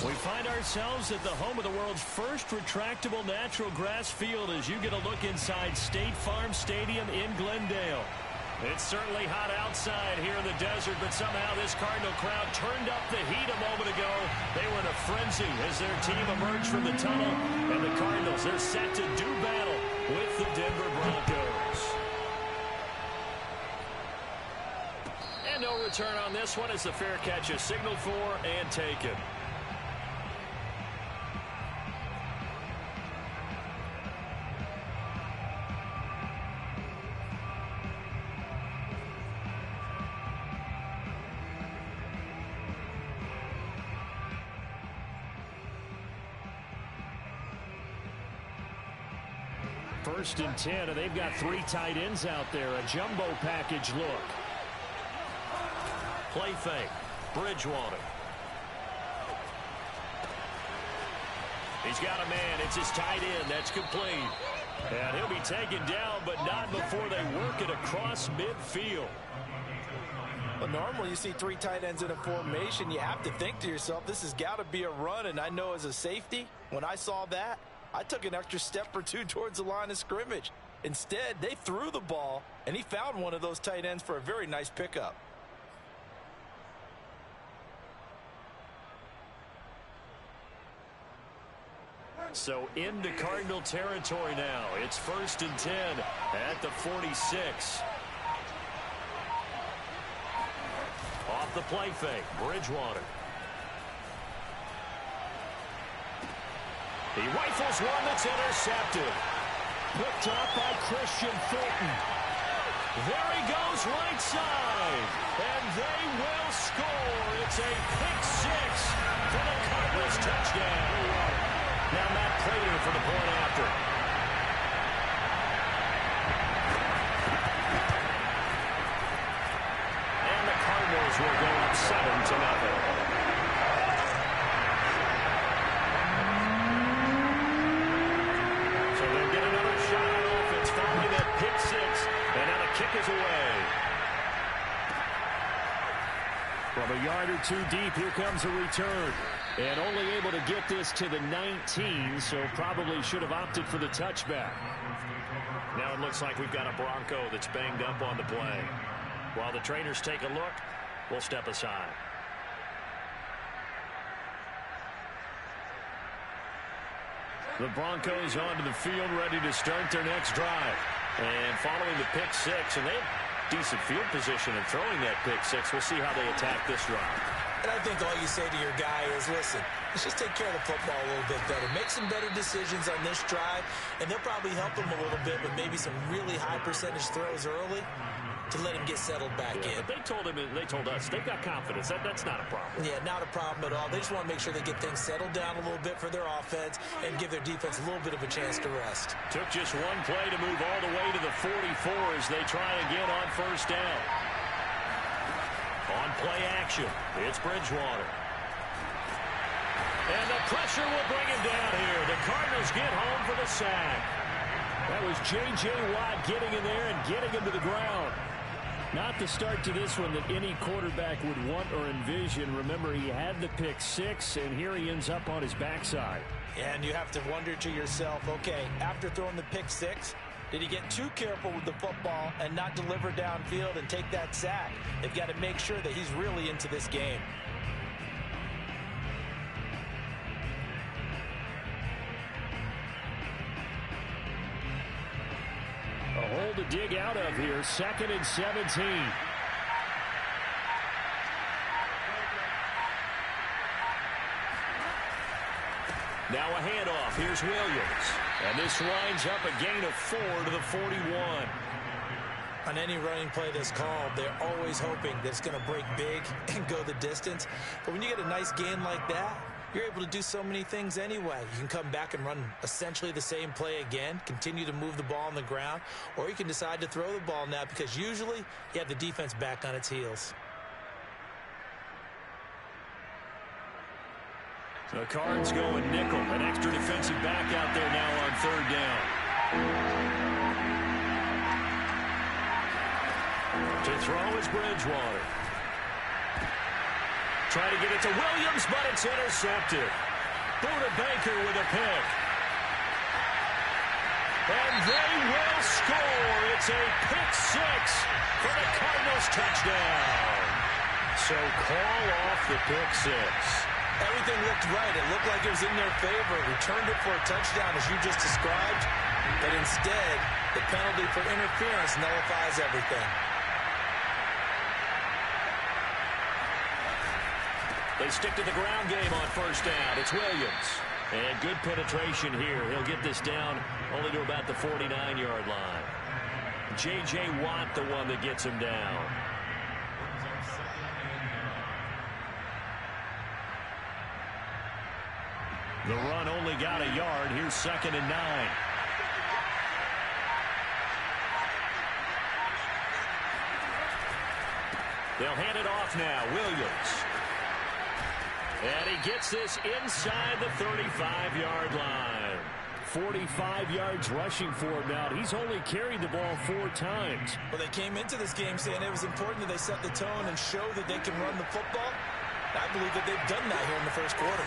We find ourselves at the home of the world's first retractable natural grass field as you get a look inside State Farm Stadium in Glendale. It's certainly hot outside here in the desert, but somehow this Cardinal crowd turned up the heat a moment ago. They were in a frenzy as their team emerged from the tunnel, and the Cardinals are set to do battle with the Denver Broncos. And no return on this one as the fair catch is signaled for and taken. First and 10, and they've got 3 tight ends out there. A jumbo package look. Play fake. Bridgewater. He's got a man. It's his tight end. That's complete. And he'll be taken down, but not before they work it across midfield. Well, normally you see 3 tight ends in a formation. You have to think to yourself, this has got to be a run. And I know as a safety, when I saw that, I took an extra step or 2 towards the line of scrimmage. Instead, they threw the ball, and he found one of those tight ends for a very nice pickup. So into Cardinal territory now. It's first and 10 at the 46. Off the play fake, Bridgewater. He rifles one that's intercepted. Picked up by Christian Fulton. There he goes right side. And they will score. It's a pick 6 for the Cardinals touchdown. Now Matt Prater for the point after. And the Cardinals will go up 7-0. Kick is away. From a yard or 2 deep, here comes a return. And only able to get this to the 19, so probably should have opted for the touchback. Now it looks like we've got a Bronco that's banged up on the play. While the trainers take a look, we'll step aside. The Broncos onto the field, ready to start their next drive. And following the pick 6, and they have decent field position in throwing that pick 6. We'll see how they attack this drive. And I think all you say to your guy is, listen, let's just take care of the football a little bit better. Make some better decisions on this drive, and they'll probably help him a little bit with maybe some really high percentage throws early to let him get settled back in. But they told us they've got confidence. That's not a problem. Yeah, not a problem at all. They just want to make sure they get things settled down a little bit for their offense and give their defense a little bit of a chance to rest. Took just one play to move all the way to the 44 as they try again on first down. On play action, it's Bridgewater. And the pressure will bring him down here. The Cardinals get home for the sack. That was J.J. Watt getting in there and getting him to the ground. Not the start to this one that any quarterback would want or envision. Remember, he had the pick 6, and here he ends up on his backside. And you have to wonder to yourself, okay, after throwing the pick 6, did he get too careful with the football and not deliver downfield and take that sack? They've got to make sure that he's really into this game. A hole to dig out of here, 2nd and 17. Now a handoff. Here's Williams. And this winds up a gain of 4 to the 41. On any running play that's called, they're always hoping that it's going to break big and go the distance. But when you get a nice gain like that, you're able to do so many things anyway. You can come back and run essentially the same play again, continue to move the ball on the ground, or you can decide to throw the ball now because usually you have the defense back on its heels. The Cards going nickel. An extra defensive back out there now on 3rd down. To throw is Bridgewater. Trying to get it to Williams, but it's intercepted. Buda Baker with a pick. And they will score. It's a pick six for the Cardinals touchdown. So call off the pick six. Everything looked right. It looked like it was in their favor. Returned it for a touchdown, as you just described. But instead, the penalty for interference nullifies everything. They stick to the ground game on first down. It's Williams. And good penetration here. He'll get this down only to about the 49-yard line. J.J. Watt, the one that gets him down. The run only got a yard. Here's 2nd and 9. They'll hand it off now. Williams. And he gets this inside the 35-yard line. 45 yards rushing for him now. He's only carried the ball 4 times. Well, they came into this game saying it was important that they set the tone and show that they can run the football. I believe that they've done that here in the first quarter.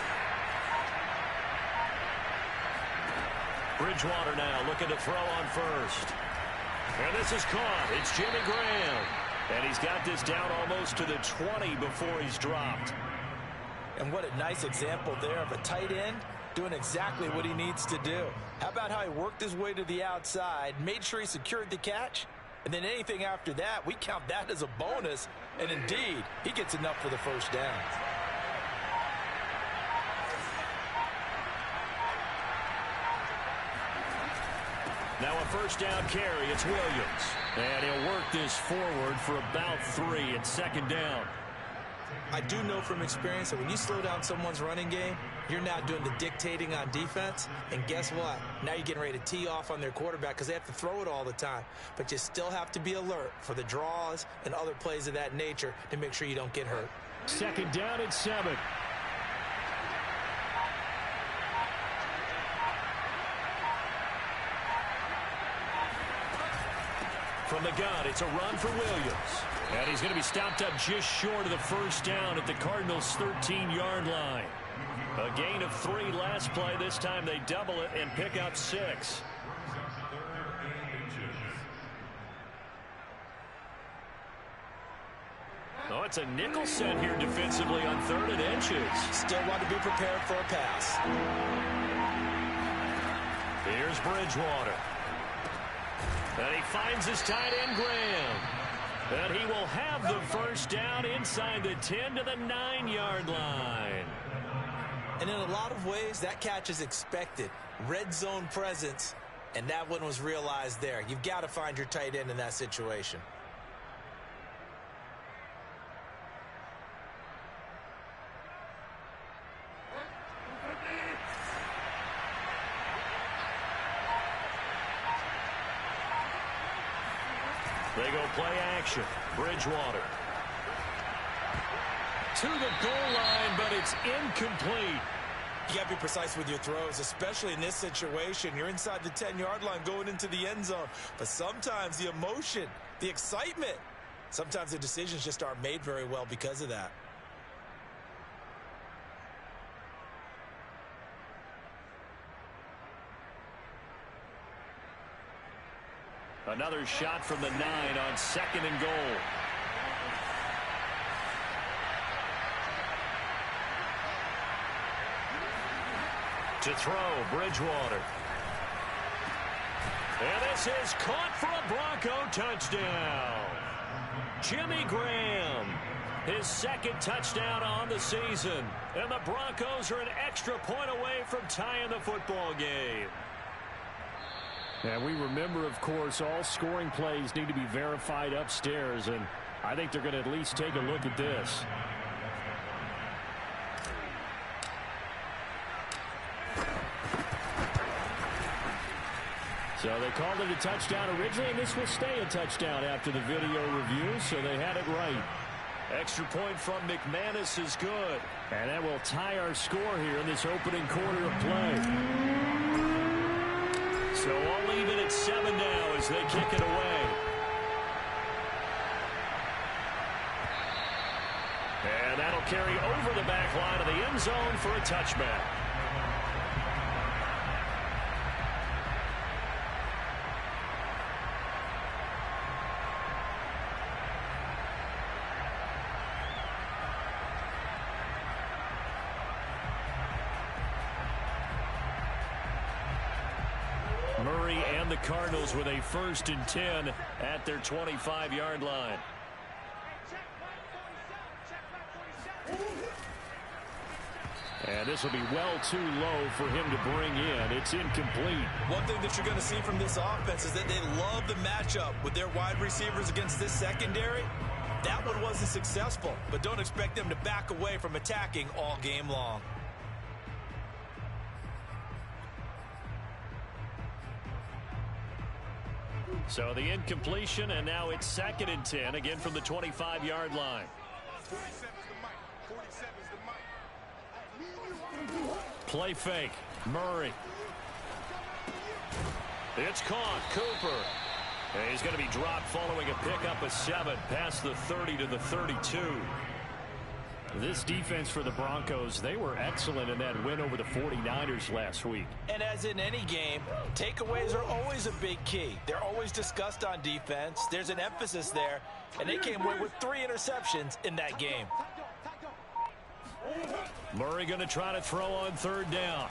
Bridgewater now looking to throw on first. And this is caught. It's Jimmy Graham. And he's got this down almost to the 20 before he's dropped. And what a nice example there of a tight end doing exactly what he needs to do. How about how he worked his way to the outside, made sure he secured the catch, and then anything after that, we count that as a bonus. And indeed, he gets enough for the first down. Now a first down carry. It's Williams. And he'll work this forward for about 3 and 2nd down. I do know from experience that when you slow down someone's running game, you're not doing the dictating on defense. And guess what? Now you're getting ready to tee off on their quarterback because they have to throw it all the time. But you still have to be alert for the draws and other plays of that nature to make sure you don't get hurt. 2nd down and 7. From the gun, it's a run for Williams. And he's going to be stopped up just short of the first down at the Cardinals' 13-yard line. A gain of 3 last play. This time they double it and pick up 6. Oh, it's a nickel set here defensively on 3rd and inches. Still want to be prepared for a pass. Here's Bridgewater. And he finds his tight end, Graham. And he will have the first down inside the 10 to the 9-yard line. And in a lot of ways, that catch is expected. Red zone presence, and that one was realized there. You've got to find your tight end in that situation. They go play action. Bridgewater. To the goal line, but it's incomplete. You got to be precise with your throws, especially in this situation. You're inside the 10-yard line going into the end zone. But sometimes the emotion, the excitement, sometimes the decisions just aren't made very well because of that. Another shot from the 9 on 2nd and goal. To throw, Bridgewater. And this is caught for a Bronco touchdown. Jimmy Graham, his 2nd touchdown on the season. And the Broncos are an extra point away from tying the football game. And we remember, of course, all scoring plays need to be verified upstairs, and I think they're going to at least take a look at this. So they called it a touchdown originally, and this will stay a touchdown after the video review, so they had it right. Extra point from McManus is good, and that will tie our score here in this opening quarter of play. So all even at 7 now as they kick it away. And that'll carry over the back line of the end zone for a touchback. Murray and the Cardinals with a 1st and 10 at their 25-yard line. And this will be well too low for him to bring in. It's incomplete. One thing that you're going to see from this offense is that they love the matchup with their wide receivers against this secondary. That one wasn't successful, but don't expect them to back away from attacking all game long. So the incompletion, and now it's 2nd and 10, again from the 25-yard line. Play fake. Murray. It's caught. Cooper. And he's going to be dropped following a pickup of 7 past the 30 to the 32. This defense for the Broncos, they were excellent in that win over the 49ers last week. And as in any game, takeaways are always a big key. They're always discussed on defense. There's an emphasis there, and they came away with 3 interceptions in that game. Murray going to try to throw on 3rd down.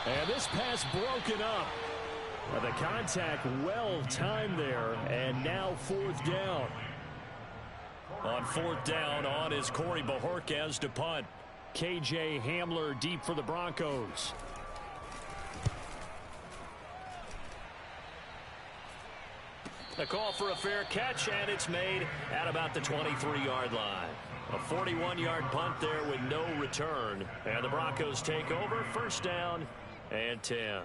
And this pass broken up. The contact well timed there, and now 4th down. On 4th down, on is Corey Bojorquez to punt. KJ Hamler deep for the Broncos. A call for a fair catch, and it's made at about the 23-yard line. A 41-yard punt there with no return. And the Broncos take over, 1st down and 10.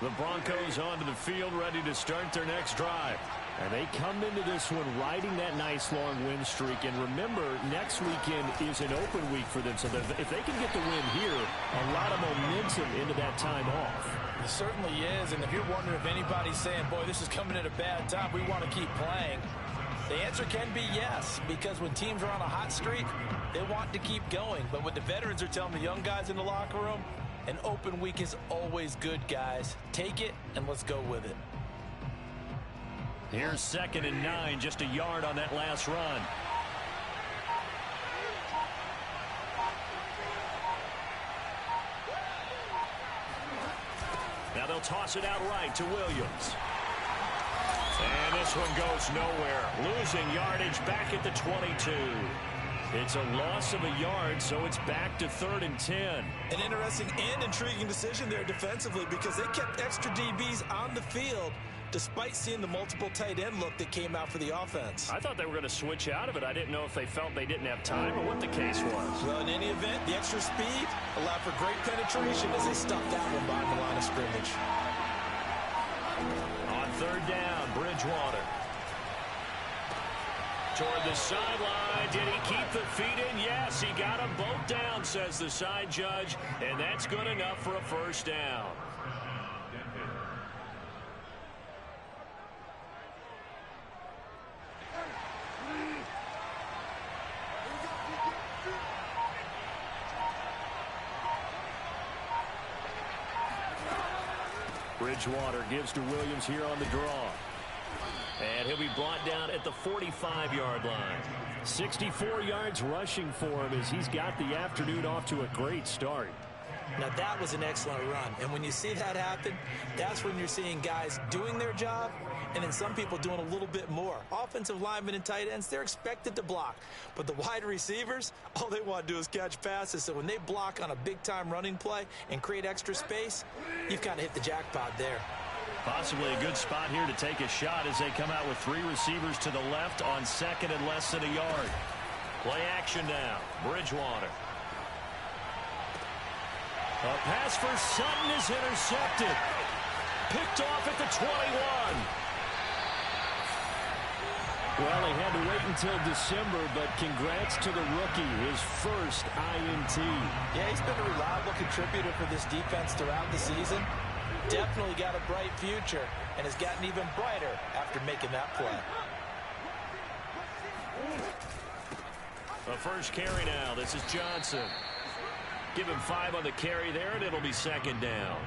The Broncos onto the field, ready to start their next drive. And they come into this one riding that nice long win streak. And remember, next weekend is an open week for them. So if they can get the win here, a lot of momentum into that time off. It certainly is. And if you're wondering if anybody's saying, boy, this is coming at a bad time, we want to keep playing, the answer can be yes. Because when teams are on a hot streak, they want to keep going. But what the veterans are telling the young guys in the locker room, an open week is always good, guys. Take it, and let's go with it. Here's 2nd and 9, just a yard on that last run. Now they'll toss it out right to Williams. And this one goes nowhere. Losing yardage back at the 22. It's a loss of a yard, so it's back to 3rd and 10. An interesting and intriguing decision there defensively because they kept extra DBs on the field despite seeing the multiple tight end look that came out for the offense. I thought they were going to switch out of it. I didn't know if they felt they didn't have time or what the case was. Well, in any event, the extra speed allowed for great penetration as they stuffed that one behind the line of scrimmage. On 3rd down, Bridgewater. Toward the sideline. Did he keep the feet in? Yes, he got them both down, says the side judge, and that's good enough for a 1st down. Bridgewater gives to Williams here on the draw. And he'll be brought down at the 45-yard line. 64 yards rushing for him as he's got the afternoon off to a great start. Now, that was an excellent run. And when you see that happen, that's when you're seeing guys doing their job and then some people doing a little bit more. Offensive linemen and tight ends, they're expected to block. But the wide receivers, all they want to do is catch passes. So when they block on a big-time running play and create extra space, you've kind of hit the jackpot there. Possibly a good spot here to take a shot as they come out with 3 receivers to the left on 2nd and less than a yard. Play action now. Bridgewater. A pass for Sutton is intercepted. Picked off at the 21. Well, he had to wait until December, but congrats to the rookie, his first INT. Yeah, he's been a reliable contributor for this defense throughout the season. Definitely got a bright future and has gotten even brighter after making that play. The first carry now. This is Johnson. Give him 5 on the carry there, and it'll be second down.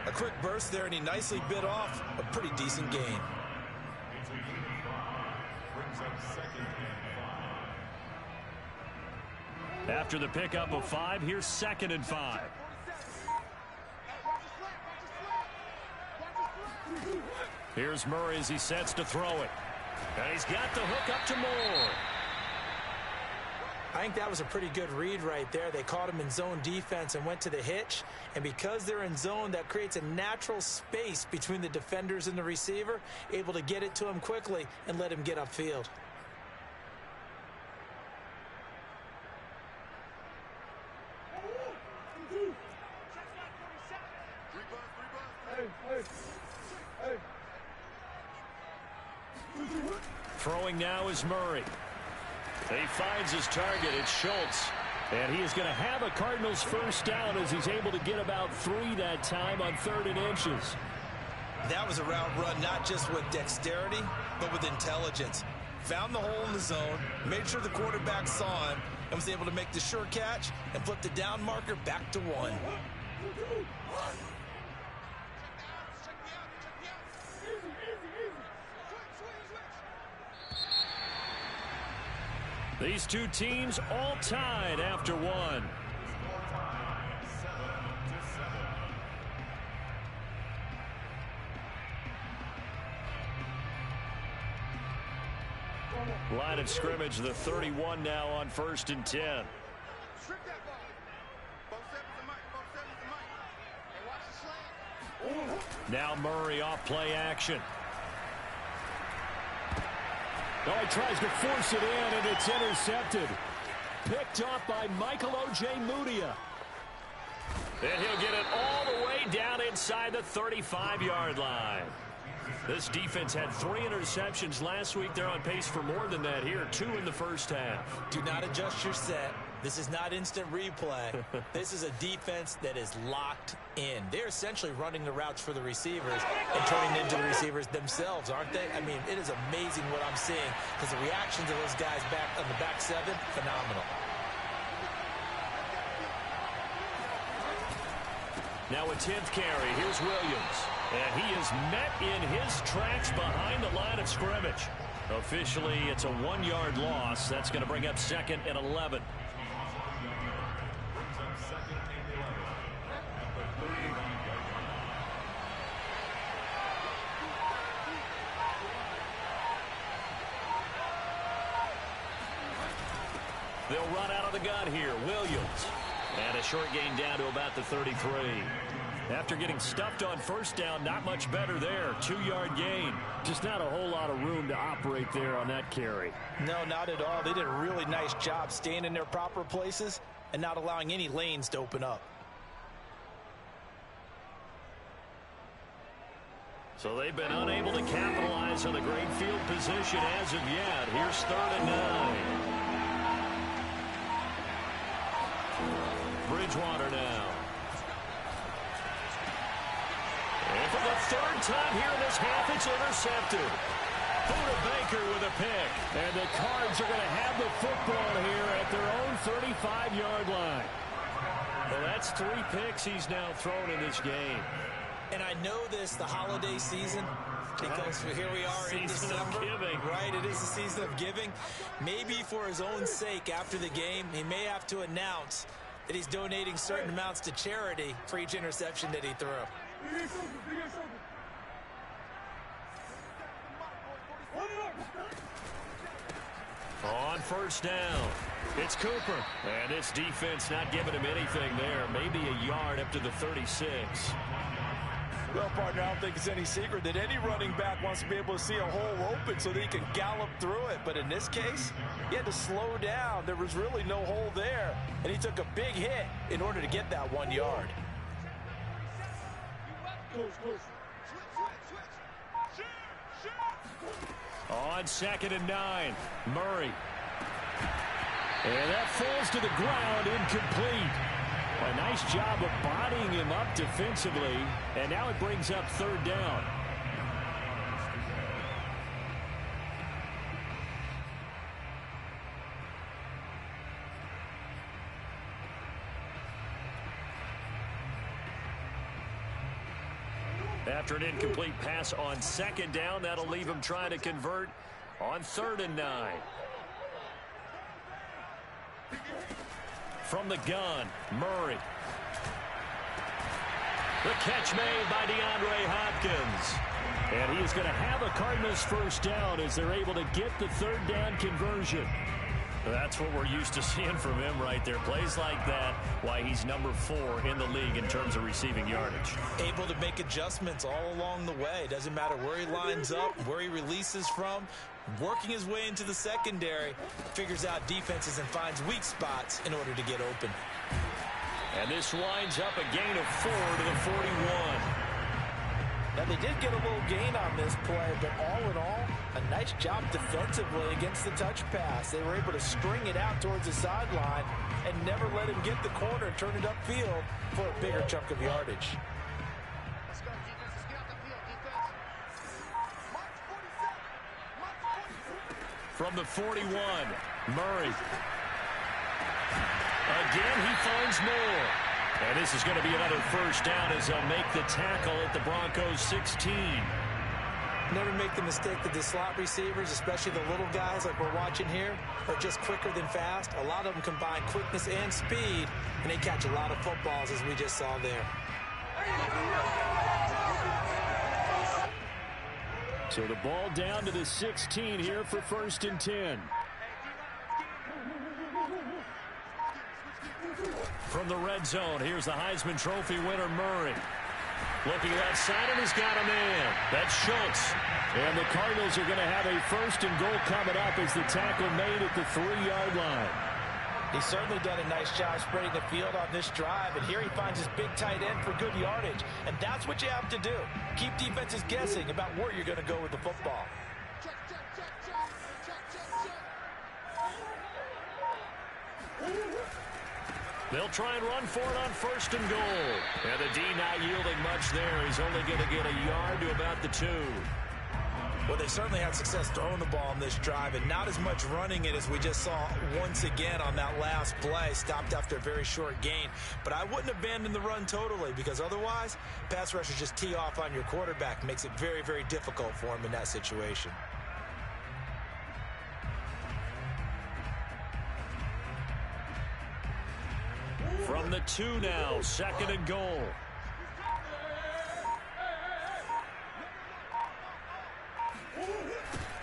A quick burst there, and he nicely bit off a pretty decent gain. After the pickup of 5, here's 2nd and 5. Here's Murray as he sets to throw it. And he's got the hook up to Moore. I think that was a pretty good read right there. They caught him in zone defense and went to the hitch. And because they're in zone, that creates a natural space between the defenders and the receiver, able to get it to him quickly and let him get upfield. Throwing now is Murray. He finds his target. It's Schultz. And he is going to have a Cardinals first down as he's able to get about 3 that time on 3rd and inches. That was a route run not just with dexterity, but with intelligence. Found the hole in the zone, made sure the quarterback saw him, and was able to make the sure catch and flip the down marker back to 1. These two teams all tied after 1. Line of scrimmage, the 31 now on 1st and 10. Now Murray off play action. Oh, he tries to force it in, and it's intercepted. Picked off by Michael Ojemudia. And he'll get it all the way down inside the 35-yard line. This defense had 3 interceptions last week. They're on pace for more than that here, 2 in the first half. Do not adjust your set. This is not instant replay. This is a defense that is locked in. They're essentially running the routes for the receivers and turning into the receivers themselves, aren't they? I mean, it is amazing what I'm seeing because the reactions of those guys back on the back 7, phenomenal. Now a 10th carry. Here's Williams. And he is met in his tracks behind the line of scrimmage. Officially, it's a 1-yard loss. That's going to bring up 2nd and 11. They'll run out of the gun here. Williams. And a short gain down to about the 33. After getting stuffed on first down, not much better there. 2-yard gain. Just not a whole lot of room to operate there on that carry. No, not at all. They did a really nice job staying in their proper places and not allowing any lanes to open up. So they've been unable to capitalize on the great field position as of yet. Here's 3rd and 9. Bridgewater now. And for the 3rd time here in this half, it's intercepted. Buda Baker with a pick. And the Cards are going to have the football here at their own 35-yard line. Well, that's 3 picks he's now thrown in this game. And I know this, the holiday season, because here we are in December. Right, it is the season of giving. Maybe for his own sake after the game, he may have to announce that he's donating certain amounts to charity for each interception that he threw. On first down, it's Cooper. And this defense not giving him anything there. Maybe a yard up to the 36. Well, partner, I don't think it's any secret that any running back wants to be able to see a hole open so that he can gallop through it. But in this case, he had to slow down. There was really no hole there. And he took a big hit in order to get that 1 yard. On 2nd and 9, Murray. And that falls to the ground, incomplete. A nice job of bodying him up defensively, and now it brings up third down. After an incomplete pass on second down, that'll leave him trying to convert on 3rd and 9. From the gun, Murray. The catch made by DeAndre Hopkins. And he is going to have a Cardinals first down as they're able to get the 3rd down conversion. That's what we're used to seeing from him right there. Plays like that, why he's number 4 in the league in terms of receiving yardage. Able to make adjustments all along the way. Doesn't matter where he lines up, where he releases from. Working his way into the secondary, figures out defenses and finds weak spots in order to get open. And this winds up a gain of 4 to the 41. Now, they did get a little gain on this play, but all in all, a nice job defensively against the touch pass. They were able to string it out towards the sideline and never let him get the corner and turn it upfield for a bigger chunk of yardage. From the 41, Murray. Again, he finds more. And this is going to be another first down as they'll make the tackle at the Broncos 16. Never make the mistake that the slot receivers, especially the little guys like we're watching here, are just quicker than fast. A lot of them combine quickness and speed, and they catch a lot of footballs, as we just saw there. So the ball down to the 16 here for 1st and 10. From the red zone, here's the Heisman Trophy winner, Murray. Looking left side, and he's got a man. That's Schultz. And the Cardinals are going to have a 1st and goal coming up as the tackle made at the 3-yard line. He's certainly done a nice job spreading the field on this drive, and here he finds his big tight end for good yardage. And that's what you have to do. Keep defenses guessing about where you're going to go with the football. They'll try and run for it on 1st and goal. And the D not yielding much there. He's only going to get a yard to about the 2. Well, they certainly had success throwing the ball on this drive, and not as much running it as we just saw once again on that last play. Stopped after a very short gain. But I wouldn't abandon the run totally, because otherwise, pass rushers just tee off on your quarterback. Makes it very, very difficult for him in that situation. From the 2 now, 2nd and goal.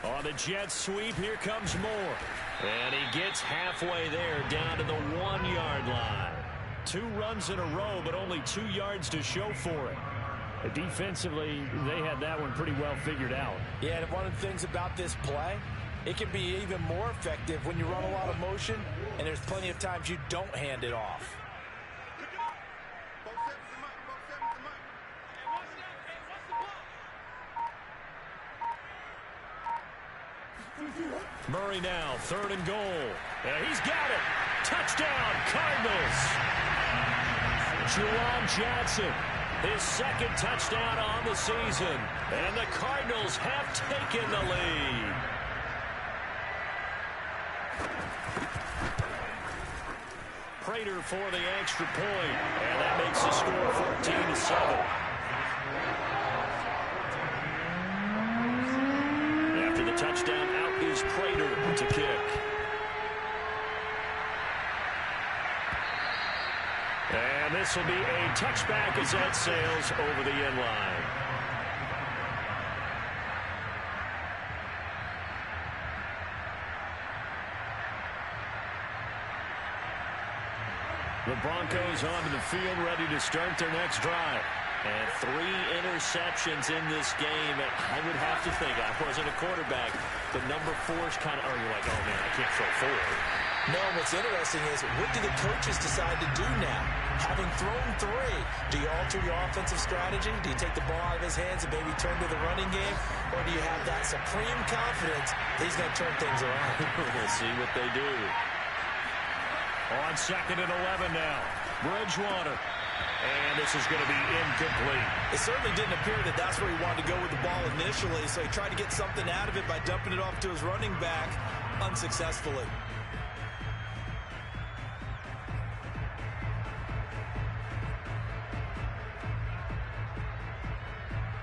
On the jet sweep, here comes Moore. And he gets halfway there, down to the 1-yard line. 2 runs in a row, but only 2 yards to show for it. Defensively, they had that one pretty well figured out. Yeah, and one of the things about this play, it can be even more effective when you run a lot of motion, and there's plenty of times you don't hand it off. Murray now, 3rd and goal. And he's got it. Touchdown, Cardinals. Juwan Johnson, his 2nd touchdown on the season. And the Cardinals have taken the lead. Prater for the extra point. And that makes the score 14-7. After the touchdown, out is Prater to kick. And this will be a touchback as that sails over the end line. The Broncos onto the field, ready to start their next drive. And 3 interceptions in this game. I would have to think, I wasn't a quarterback, but number 4 is kind of, oh, you're like, oh, man, I can't throw 4. No, what's interesting is, what do the coaches decide to do now? Having thrown 3, do you alter your offensive strategy? Do you take the ball out of his hands and maybe turn to the running game? Or do you have that supreme confidence that he's going to turn things around? We'll see what they do. On 2nd and 11 now. Bridgewater. And this is going to be incomplete. It certainly didn't appear that that's where he wanted to go with the ball initially, so he tried to get something out of it by dumping it off to his running back unsuccessfully.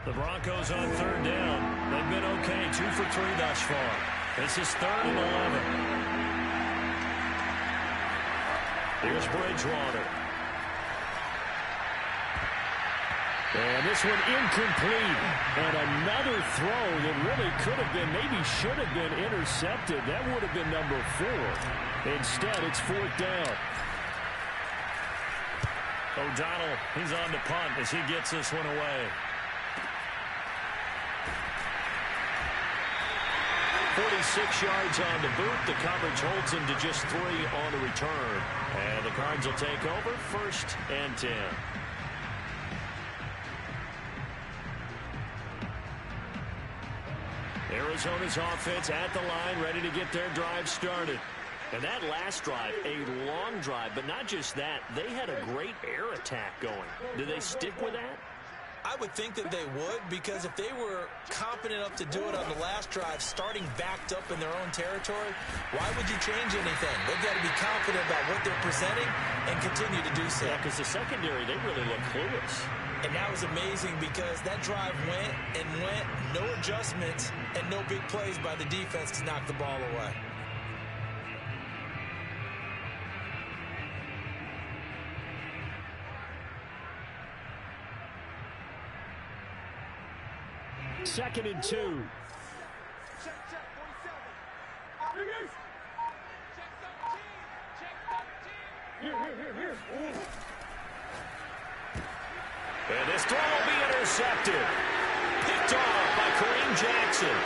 The Broncos on third down. They've been okay, 2 for 3 thus far. This is 3rd and 11. Here's Bridgewater. And this one incomplete. And another throw that really could have been, maybe should have been intercepted. That would have been number 4. Instead, it's 4th down. O'Donnell, he's on the punt as he gets this one away. 46 yards on the boot. The coverage holds him to just 3 on the return. And the Cards will take over 1st and 10. Arizona's offense at the line, ready to get their drive started. And that last drive, a long drive, but not just that. They had a great air attack going. Do they stick with that? I would think that they would, because if they were confident enough to do it on the last drive, starting backed up in their own territory, why would you change anything? They've got to be confident about what they're presenting and continue to do so. Yeah, because the secondary, they really look clueless. And that was amazing because that drive went and went, no adjustments, and no big plays by the defense to knock the ball away. Second and 2. And this throw will be intercepted. Picked off by Kareem Jackson.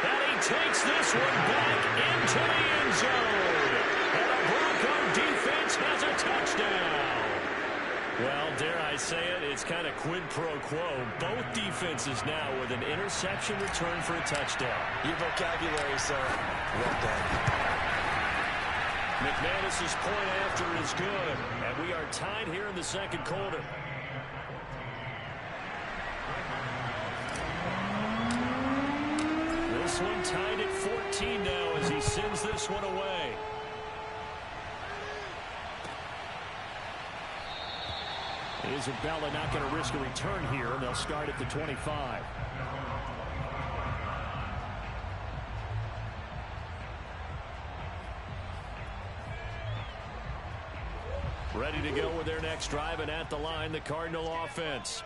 And he takes this one back into the end zone. And the Bronco defense has a touchdown. Well, dare I say it, it's kind of quid pro quo. Both defenses now with an interception return for a touchdown. Your vocabulary, sir. Well done. McManus's point after is good, and we are tied here in the second quarter. This one tied at 14 now as he sends this one away. Isabella not going to risk a return here, and they'll start at the 25. Ready to go with their next drive, and at the line, the Cardinal offense.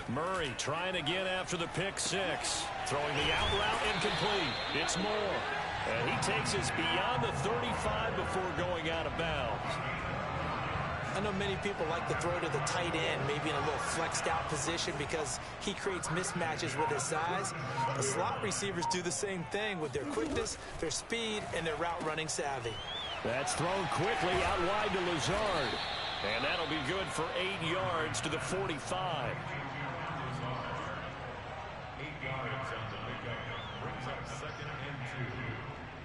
Murray trying again after the pick 6. Throwing the out route incomplete. It's Moore. And he takes us beyond the 35 before going out of bounds. I know many people like to throw to the tight end, maybe in a little flexed out position because he creates mismatches with his size. The slot receivers do the same thing with their quickness, their speed, and their route running savvy. That's thrown quickly out wide to Lazard. And that'll be good for 8 yards to the 45. 8 yards on the pickup. Brings up 2nd and 2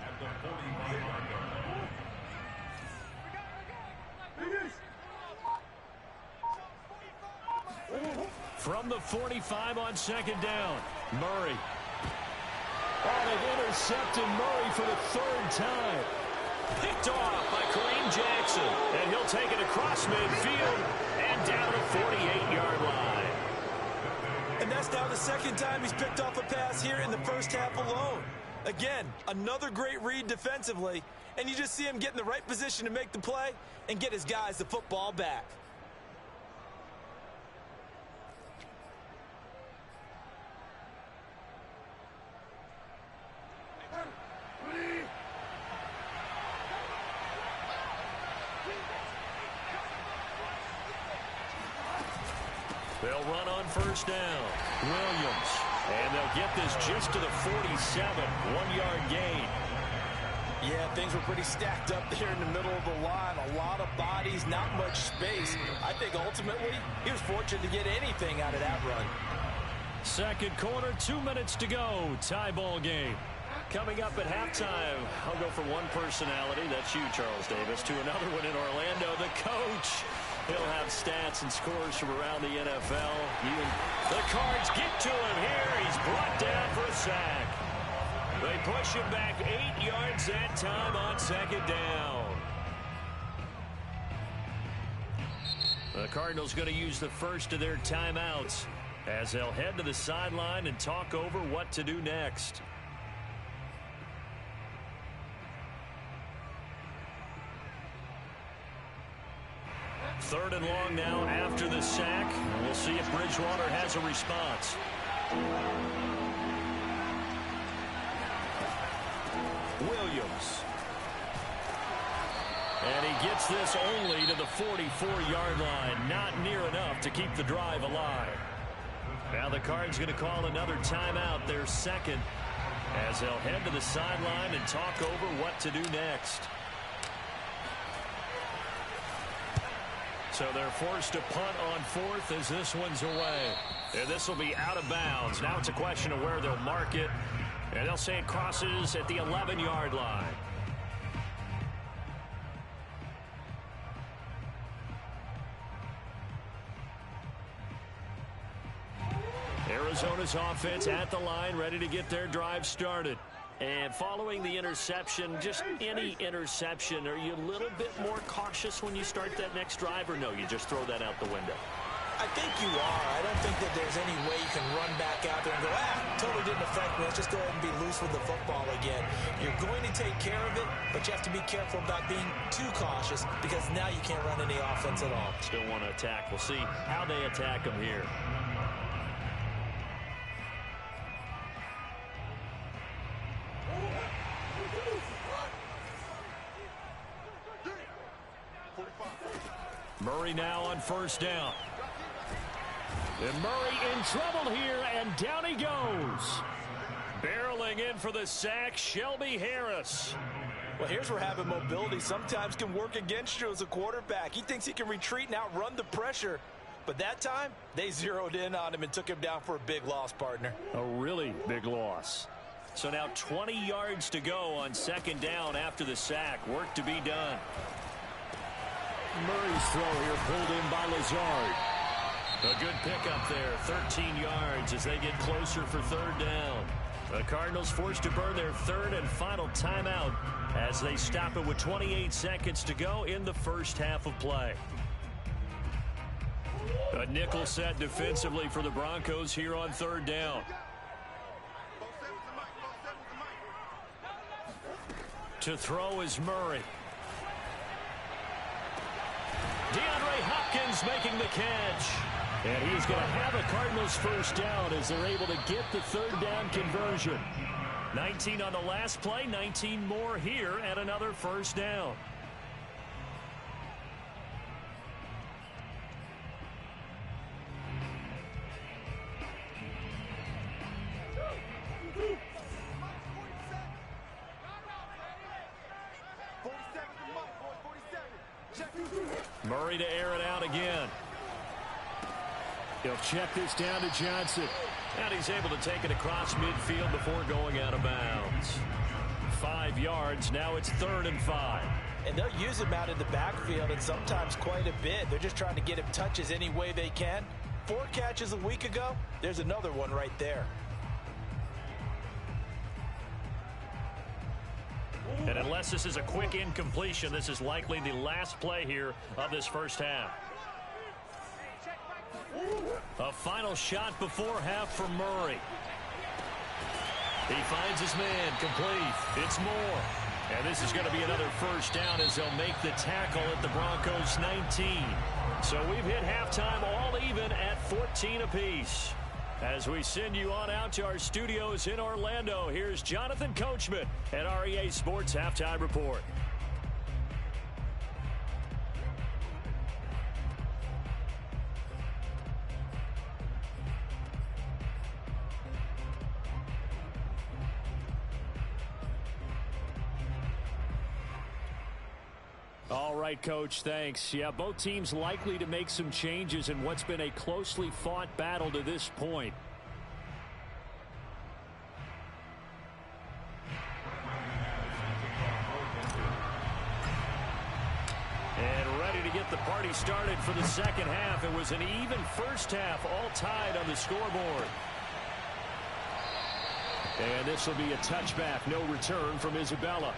at the 45-yard line. From the 45 on 2nd down, Murray. Oh, they've intercepted Murray for the 3rd time. Picked off by Kareem Jackson. And he'll take it across midfield and down the 48-yard line. And that's now the 2nd time he's picked off a pass here in the first half alone. Again, another great read defensively, and you just see him get in the right position to make the play and get his guys the football back. They'll run on 1st down. Williams. And they'll get this just to the 47. 1-yard gain. Yeah, things were pretty stacked up there in the middle of the line. A lot of bodies, not much space. I think ultimately he was fortunate to get anything out of that run. Second quarter, 2 minutes to go. Tie ball game. Coming up at halftime, I'll go from one personality, that's you, Charles Davis, to another one in Orlando, the coach. He'll have stats and scores from around the NFL. The Cards get to him here. He's brought down for a sack. They push him back 8 yards that time on second down. The Cardinals going to use the first of their timeouts as they'll head to the sideline and talk over what to do next. Third and long now after the sack. And we'll see if Bridgewater has a response. Williams. And he gets this only to the 44-yard line. Not near enough to keep the drive alive. Now the Cards going to call another timeout, their second, as they'll head to the sideline and talk over what to do next. So they're forced to punt on fourth as this one's away. And this will be out of bounds. Now it's a question of where they'll mark it. And they'll say it crosses at the 11-yard line. Arizona's offense at the line, ready to get their drive started. And following the interception, just any interception, are you a little bit more cautious when you start that next drive, or no, you just throw that out the window? I think you are. I don't think that there's any way you can run back out there and go, totally didn't affect me. Let's just go ahead and be loose with the football again. You're going to take care of it, but you have to be careful about being too cautious because now you can't run any offense at all. Still want to attack. We'll see how they attack them here. Murray now on first down. And Murray in trouble here, and down he goes. Barreling in for the sack, Shelby Harris. Well, here's where having mobility sometimes can work against you as a quarterback. He thinks he can retreat and outrun the pressure. But that time, they zeroed in on him and took him down for a big loss, partner. A really big loss. So now 20 yards to go on second down after the sack. Work to be done. Murray's throw here pulled in by Lazard. A good pickup there, 13 yards as they get closer for third down. The Cardinals forced to burn their third and final timeout as they stop it with 28 seconds to go in the first half of play. A nickel set defensively for the Broncos here on third down. To throw is Murray. DeAndre Hopkins making the catch. And he's going to have a Cardinals first down as they're able to get the third down conversion. 19 on the last play, 19 more here and another first down. Murray to air it out again. He'll check this down to Johnson. And he's able to take it across midfield before going out of bounds. 5 yards. Now it's 3rd and 5. And they'll use him out in the backfield and sometimes quite a bit. They're just trying to get him touches any way they can. 4 catches a week ago. There's another one right there. And unless this is a quick incompletion, this is likely the last play here of this first half. A final shot before half for Murray. He finds his man, complete. It's Moore. And this is going to be another first down as they'll make the tackle at the Broncos 19. So we've hit halftime all even at 14 apiece. As we send you on out to our studios in Orlando, here's Jonathan Coachman at REA Sports Halftime Report. All right, Coach, thanks. Yeah, both teams likely to make some changes in what's been a closely fought battle to this point. already started for the second half. It was an even first half, all tied on the scoreboard. And this will be a touchback, no return from Isabella.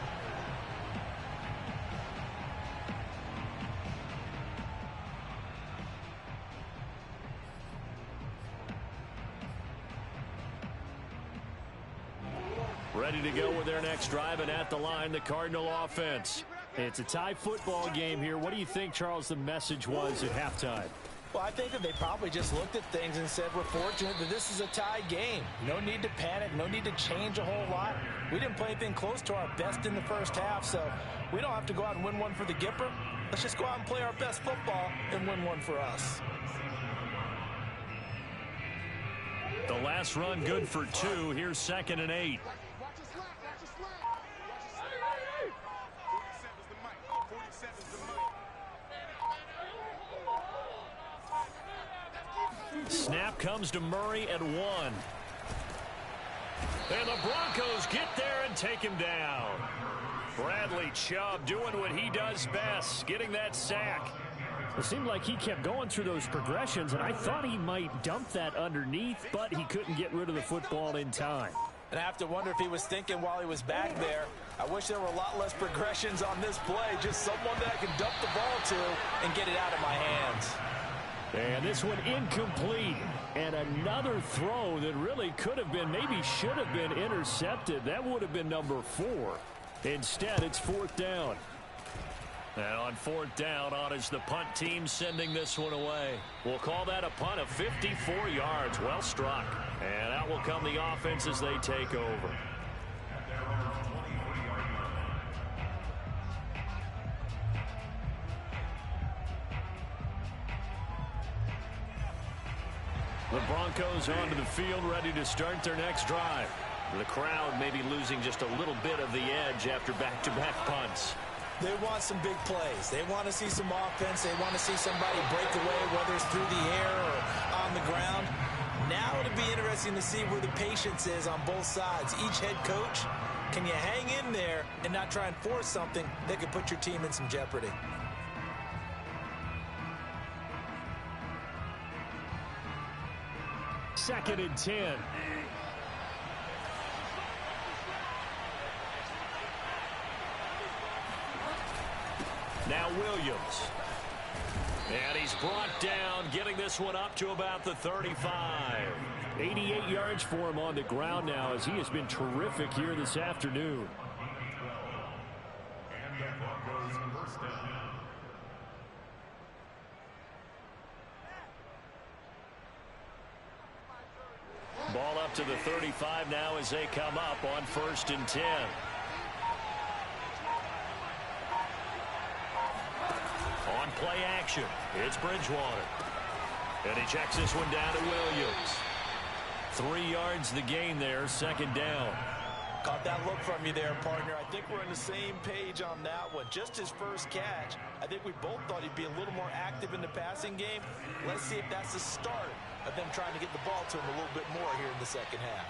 Ready to go with their next drive, and at the line, the Cardinal offense. It's a tie football game here. What do you think, Charles, the message was at halftime? Well, I think that they probably just looked at things and said, we're fortunate that this is a tie game. No need to panic, no need to change a whole lot. We didn't play anything close to our best in the first half, so we don't have to go out and win one for the Gipper. Let's just go out and play our best football and win one for us. The last run good for 2. Here's 2nd and 8. Snap comes to Murray at 1. And the Broncos get there and take him down. Bradley Chubb doing what he does best, getting that sack. It seemed like he kept going through those progressions, and I thought he might dump that underneath, but he couldn't get rid of the football in time. And I have to wonder if he was thinking while he was back there, I wish there were a lot less progressions on this play, just someone that I can dump the ball to and get it out of my hands. And this one incomplete. And another throw that really could have been, maybe should have been intercepted. That would have been number 4. Instead, it's 4th down. And on 4th down, on is the punt team sending this one away. We'll call that a punt of 54 yards. Well struck. And out will come the offense as they take over. The Broncos onto the field, ready to start their next drive. The crowd may be losing just a little bit of the edge after back-to-back punts. They want some big plays. They want to see some offense. They want to see somebody break away, whether it's through the air or on the ground. Now it'll be interesting to see where the patience is on both sides. Each head coach, can you hang in there and not try and force something that could put your team in some jeopardy? Second and 10. Now Williams. And he's brought down, getting this one up to about the 35. 88 yards for him on the ground now, as he has been terrific here this afternoon. And the Broncos first down. Ball up to the 35 now as they come up on 1st and 10. On play action, it's Bridgewater. And he checks this one down to Williams. 3 yards the gain there, 2nd down. Caught that look from you there, partner. I think we're on the same page on that one. Just his first catch, I think we both thought he'd be a little more active in the passing game. Let's see if that's the start of them trying to get the ball to him a little bit more here in the second half.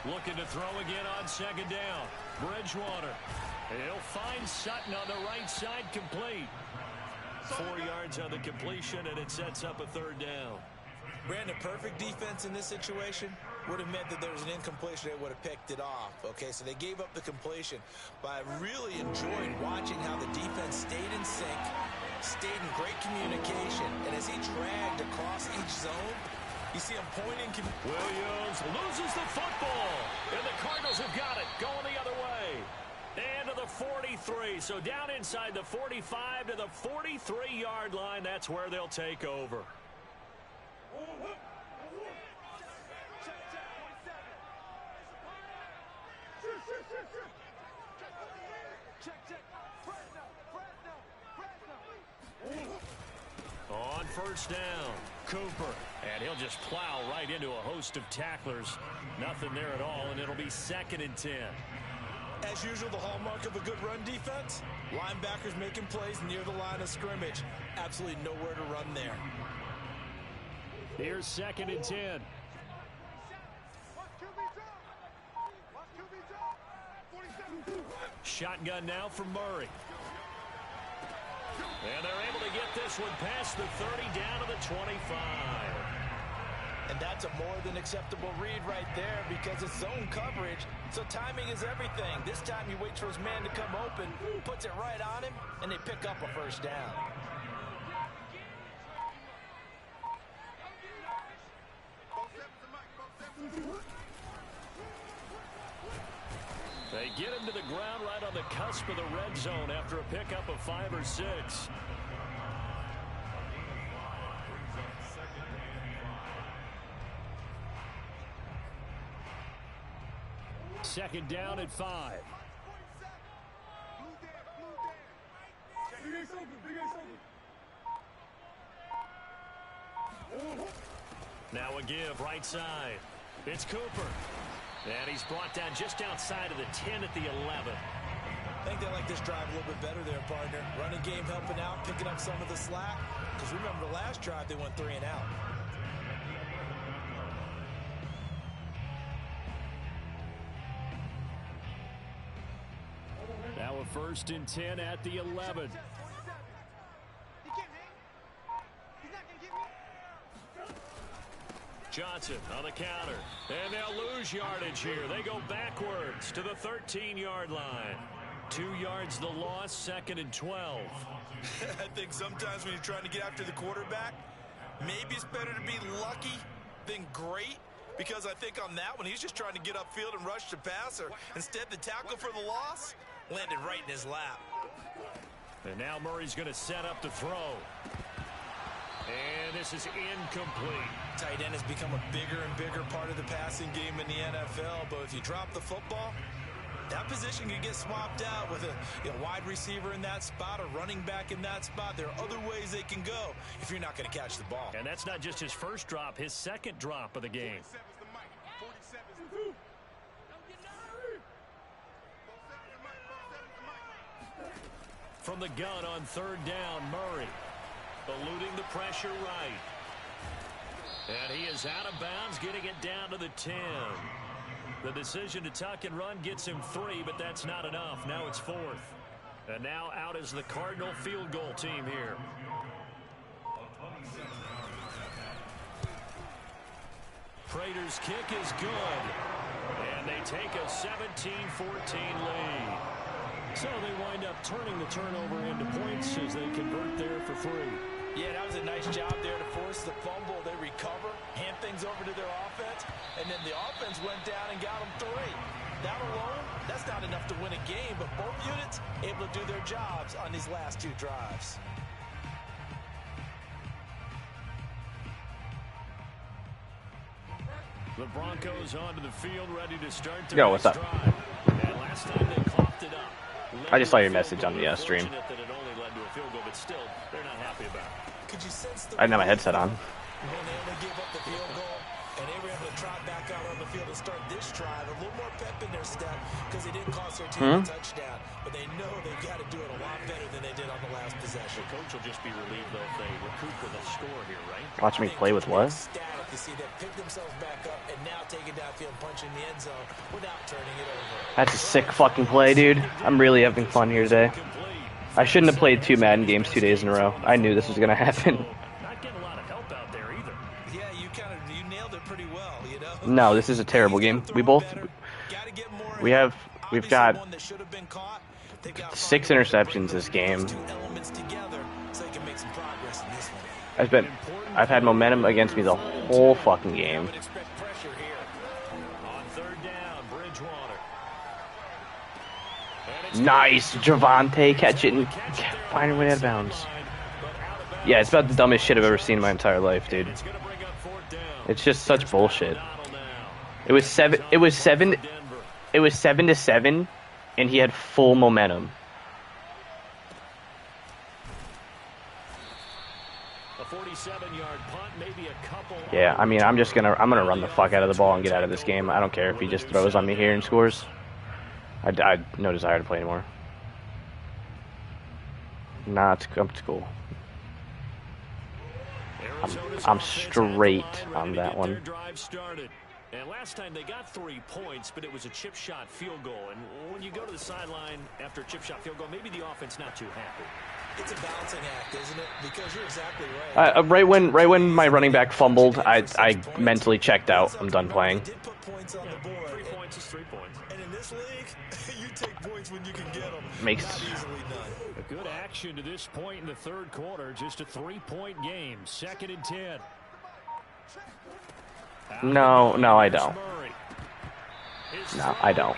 Looking to throw again on 2nd down. Bridgewater. And he'll find Sutton on the right side, complete. 4 yards on the completion, and it sets up a 3rd down. Brandon, perfect defense in this situation would have meant that there was an incompletion. They would have picked it off. Okay, so they gave up the completion. But I really enjoyed watching how the defense stayed in sync, stayed in great communication, and as he dragged across each zone, you see him pointing. Williams loses the football, and the Cardinals have got it, going the other way. And to the 43, so down inside the 45 to the 43-yard line. That's where they'll take over. On 1st down, Cooper. And he'll just plow right into a host of tacklers. Nothing there at all, and it'll be 2nd and 10. As usual, the hallmark of a good run defense, linebackers making plays near the line of scrimmage. Absolutely nowhere to run there. Here's 2nd and 10. Shotgun now for Murray. And they're able to get this one past the 30 down to the 25. And that's a more than acceptable read right there because it's zone coverage, so timing is everything. This time he waits for his man to come open, puts it right on him, and they pick up a first down. They get him to the ground right on the cusp of the red zone after a pickup of 5 or 6. Second down at 5. Now a give right side. It's Cooper. And he's brought down just outside of the 10 at the 11. I think they like this drive a little bit better there, partner. Running game helping out, picking up some of the slack. Because remember the last drive, they went 3 and out. Now a 1st and 10 at the 11. Johnson on the counter. And they'll lose yardage here. They go backwards to the 13-yard line. 2 yards the loss, 2nd and 12. I think sometimes when you're trying to get after the quarterback, maybe it's better to be lucky than great. Because I think on that one, he's just trying to get upfield and rush the passer. Instead, the tackle for the loss landed right in his lap. And now Murray's going to set up to throw. And this is incomplete. Tight end has become a bigger and bigger part of the passing game in the NFL. But if you drop the football, that position can get swapped out with a wide receiver in that spot, a running back in that spot. There are other ways they can go if you're not going to catch the ball. And that's not just his first drop, his second drop of the game. From the gun on 3rd down, Murray. Eluding the pressure right. And he is out of bounds, getting it down to the 10. The decision to tuck and run gets him 3, but that's not enough. Now it's 4th. And now out is the Cardinal field goal team here. Prater's kick is good. And they take a 17-14 lead. So they wind up turning the turnover into points as they convert there for 3. Yeah, that was a nice job there to force the fumble. They recover, hand things over to their offense, and then the offense went down and got them 3. That alone, that's not enough to win a game, but both units able to do their jobs on these last 2 drives. The Broncos onto the field, ready to start their next drive. And last time they clocked it up. I just saw your message on the stream. That it only led to a field goal, but still, they're not happy about it. Could you sense the I didn't have my headset on. when they only gave up the field goal, and they were able to trot back out on the field and start this drive, a little more pep in their step because they didn't cost their team a touchdown, but they know they've got to do it a lot better than they did on the last possession. The coach will just be relieved, though, if they recoup with a score here, right? Watch me play with what? Ecstatic to see them pick themselves back up and now take it downfield, punching the end zone without turning it over. That's a sick fucking play, dude. I'm really having fun here today. I shouldn't have played 2 Madden games 2 days in a row. I knew this was going to happen. Not getting a lot of help out there either. Yeah, you nailed it pretty well, you know. No, this is a terrible game. We've got 6 interceptions this game. I've had momentum against me the whole fucking game. On 3rd down, Bridgewater. Nice, Javante catching, finding way out of bounds. Yeah, it's about the dumbest shit I've ever seen in my entire life, dude. It's just such bullshit. It was 7 to 7, and he had full momentum. Yeah, I mean, I'm gonna run the fuck out of the ball and get out of this game. I don't care if he just throws on me here and scores. I no desire to play anymore. Nah, it's cool. I'm straight on that one. And last time they got 3 points, but it was a chip shot field goal. And when you go to the sideline after a chip shot field goal, maybe the offense not too happy. It's a balancing act, isn't it? Because you're exactly right. Right when my running back fumbled, I mentally checked out. I'm done playing. They did put points on the board. 3 points is 3 points. And in this league, you take points when you can get them. Makes Not easily done. A good action to this point in the third quarter. Just a 3-point game. 2nd and 10. No, I don't. No, I don't.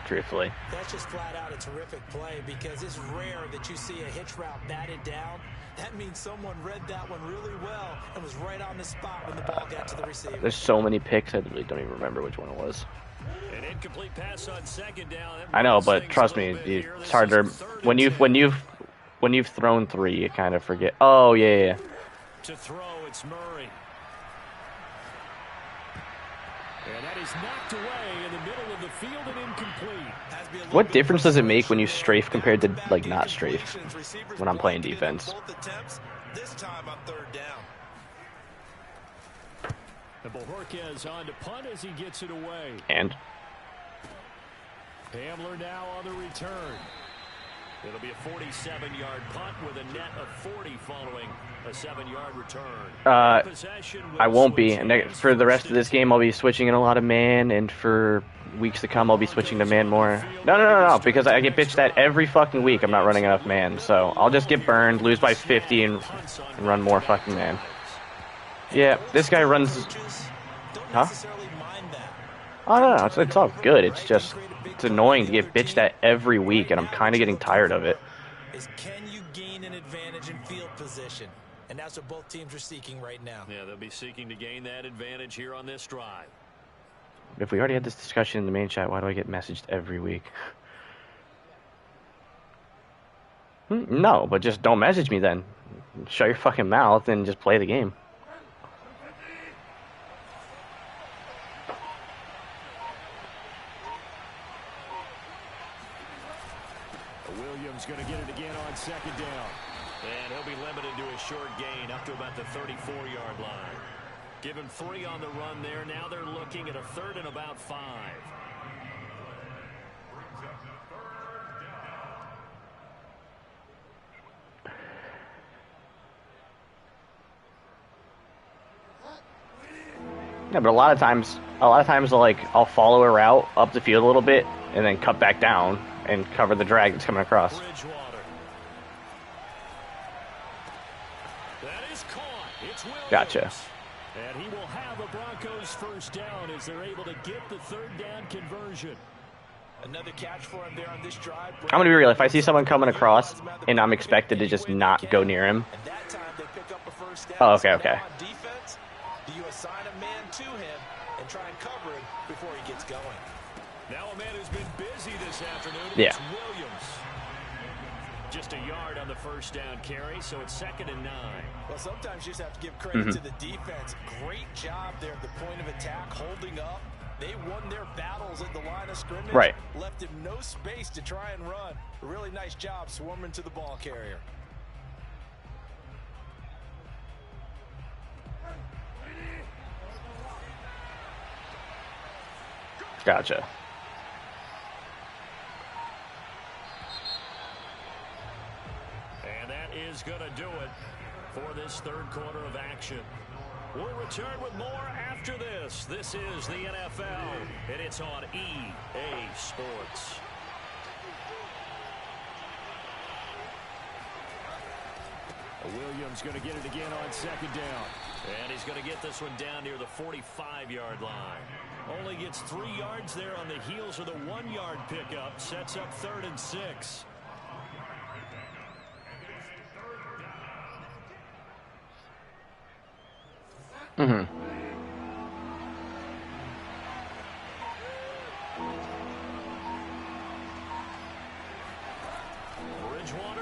Truthfully. That's just flat out a terrific play because it's rare that you see a hitch route batted down. That means someone read that one really well and was right on the spot when the ball got to the receiver. There's so many picks, I really don't even remember which one it was. An incomplete pass on 2nd down. I know, but trust me, it's harder when you've thrown 3, you kind of forget. Oh yeah. To throw, it's Murray. And that is knocked away in the middle of the field and incomplete. What difference does it make when you strafe compared to like not strafe when I'm playing defense? This time on 3rd down. And Bojorquez on to punt as he gets it away. And Hamler now on the return. It'll be a 47-yard punt with a net of 40 following a 7-yard return. I won't be. And for the rest of this game, I'll be switching in a lot of man, and for weeks to come, I'll be switching to man more. No, because I get bitched at every fucking week. I'm not running enough man, so I'll just get burned, lose by 50, and run more fucking man. Yeah, this guy runs. Huh? Oh no, it's all good. It's just it's annoying to get bitched at every week, and I'm kind of getting tired of it. Can you gain an advantage in field position? And that's what both teams are seeking right now. Yeah, they'll be seeking to gain that advantage here on this drive. If we already had this discussion in the main chat, why do I get messaged every week? No, but just don't message me then. Shut your fucking mouth and just play the game. Williams going to get it again on 2nd down. And he'll be limited to a short gain up to about the 34-yard line. Give him 3 on the run there. Now they're looking at a 3rd and about 5. Yeah, but a lot of times I'll follow a route up the field a little bit and then cut back down and cover the drag that's coming across. Bridgewater. That is caught. It's Williams. Gotcha. And he will have a Broncos 1st down as they're able to get the 3rd down conversion. Another catch for him there on this drive. I'm gonna be real. If I see someone coming across and I'm expected to just not go near him. And that time they pick up a 1st down. Oh, okay. Now on defense, do you assign a man to him and try and cover him before he gets going? Now a man who's been busy this afternoon. Yeah. It's Williams. Just a yard on the 1st down carry, so it's 2nd and 9. Well, sometimes you just have to give credit to the defense. Great job there at the point of attack, holding up. They won their battles at the line of scrimmage. Right. Left him no space to try and run. A really nice job swarming to the ball carrier. Gotcha. And that is going to do it for this 3rd quarter of action. We'll return with more after this. This is the NFL, and it's on EA Sports. Williams going to get it again on 2nd down. And he's going to get this one down near the 45-yard line. Only gets 3 yards there on the heels of the 1-yard pickup. Sets up 3rd and 6. Bridgewater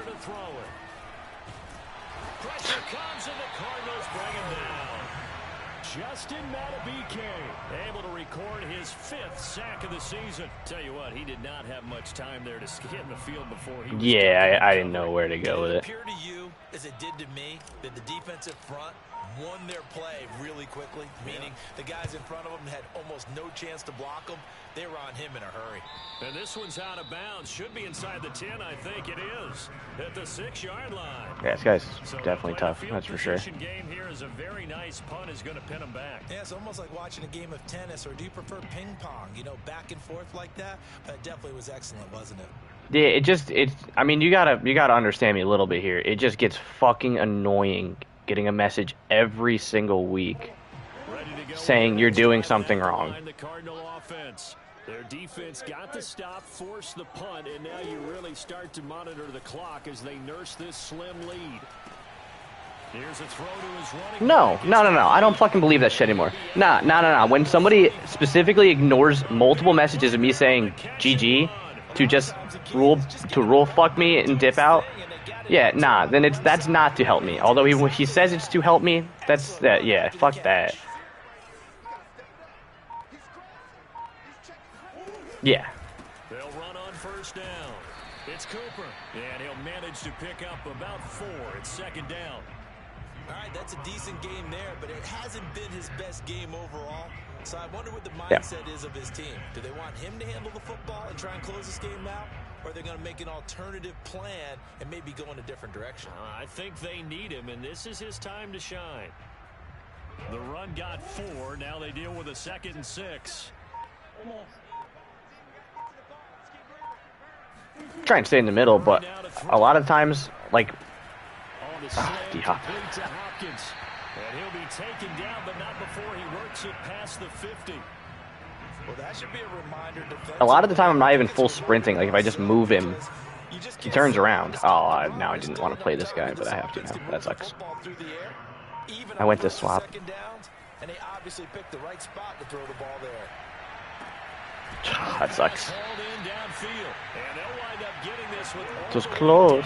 to throw it. Pressure comes, and the Cardinals bring him down. Justin Madubuike, able to record his 5th sack of the season. Tell you what, he did not have much time there to get in the field before he was I didn't know where to go with it. Did it appear to you, as it did to me, that the defensive front won their play really quickly? Meaning the guys in front of them had almost no chance to block them. They were on him in a hurry. And this one's out of bounds. Should be inside the 10, I think it is. At the 6-yard line. Yeah, this guy's definitely tough, that's for sure. Game here is a very nice punt is going to pin him back. Yeah, it's almost like watching a game of tennis, or do you prefer ping pong? You know, back and forth like that? But it definitely was excellent, wasn't it? Yeah, I mean, you gotta understand me a little bit here. It just gets fucking annoying getting a message every single week saying you're doing something wrong. The Cardinal offense. Their defense got the stop, forced the punt, and now you really start to monitor the clock as they nurse this slim lead. Here's a throw to his running. No. I don't fucking believe that shit anymore. Nah. When somebody specifically ignores multiple messages of me saying GG to just rule fuck me and dip out, yeah, nah, then that's not to help me. Although he says it's to help me, yeah, fuck that. Yeah. They'll run on first down. It's Cooper, and he'll manage to pick up about 4. It's 2nd down. All right, that's a decent game there, but it hasn't been his best game overall. So I wonder what the Yeah. mindset is of his team. Do they want him to handle the football and try and close this game out? Or are they going to make an alternative plan and maybe go in a different direction? I think they need him, and this is his time to shine. The run got 4. Now they deal with a 2nd and 6. Try and stay in the middle, but a lot of times, like, D-Hop. And he'll be taken down, but not before he works it past the 50. Well, that should be a reminder. A lot of the time, I'm not even full sprinting. Like, if I just move him, he turns around. Oh, now I didn't want to play this guy, but I have to now. That sucks. I went to swap. And they obviously picked the right spot to throw the ball there. That sucks. It was close.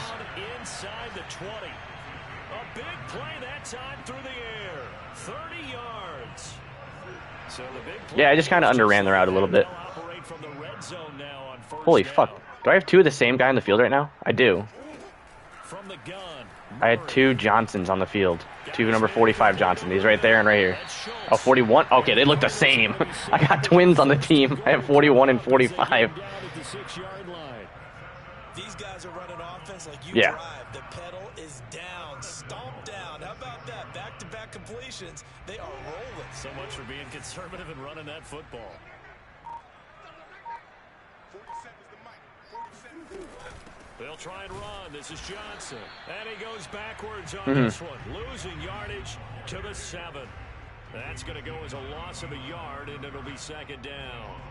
Inside the 20. A big play that time through the air. 30 yards. So the big play, yeah, I just kind of underran the route a little bit. Holy fuck. Do I have 2 of the same guy in the field right now? I do. From the gun, I had 2 Johnsons on the field. 2 number 45 Johnson. He's right there and right here. Oh, 41? Okay, they look the same. I got twins on the team. I have 41 and 45. These guys are running offense like you Yeah. drive. The pedal is down, stomp down. How about that? Back-to-back completions. They are rolling. So much for being conservative and running that football. They'll try and run. This is Johnson. And he goes backwards on this one. Losing yardage to the 7. That's going to go as a loss of a yard, and it'll be 2nd down.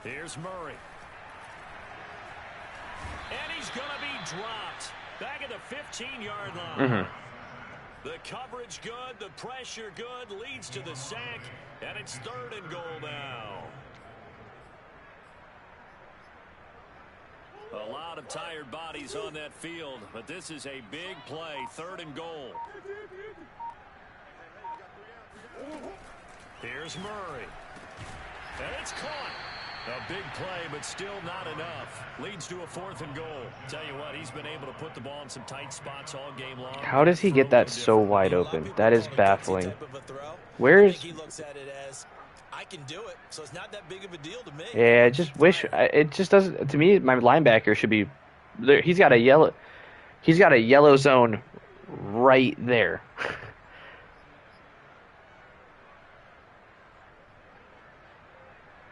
Here's Murray. And he's going to be dropped back at the 15-yard line. The coverage good, the pressure good, leads to the sack, and it's 3rd and goal now. A lot of tired bodies on that field, but this is a big play, 3rd and goal. Here's Murray. And it's caught. A big play, but still not enough. Leads to a 4th and goal. Tell you what, he's been able to put the ball in some tight spots all game long. How does he get that so wide open? That is baffling. Where is... He looks at it as, I can do it, so it's not that big of a deal to me. Yeah, I just wish... It just doesn't... To me, my linebacker should be... There. He's got a yellow zone right there.